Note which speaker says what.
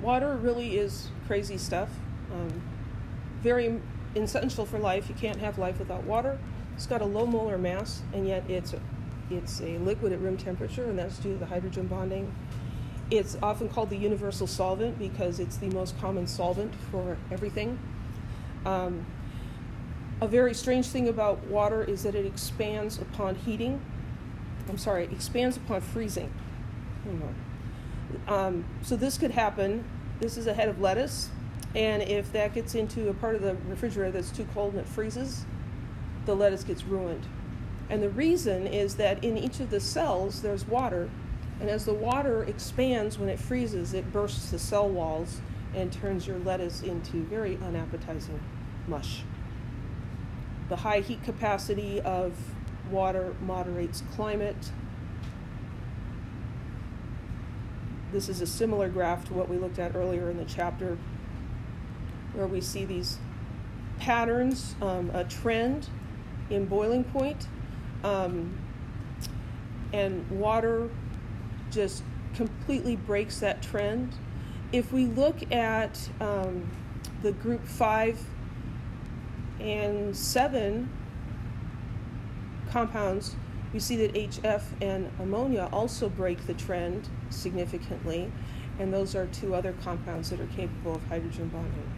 Speaker 1: Water really is crazy stuff. Very essential for life. You can't have life without water. It's got a low molar mass, and yet it's a liquid at room temperature, and that's due to the hydrogen bonding. It's often called the universal solvent because it's the most common solvent for everything. A very strange thing about water is that it expands upon expands upon freezing. So this could happen. This is a head of lettuce, and if that gets into a part of the refrigerator that's too cold and it freezes, the lettuce gets ruined. And the reason is that in each of the cells there's water, and as the water expands when it freezes, it bursts the cell walls and turns your lettuce into very unappetizing mush. The high heat capacity of water moderates climate. This is a similar graph to what we looked at earlier in the chapter, where we see these patterns, a trend in boiling point, and water just completely breaks that trend. If we look at the group 5 and 7 compounds, we see that HF and ammonia also break the trend significantly, and those are two other compounds that are capable of hydrogen bonding.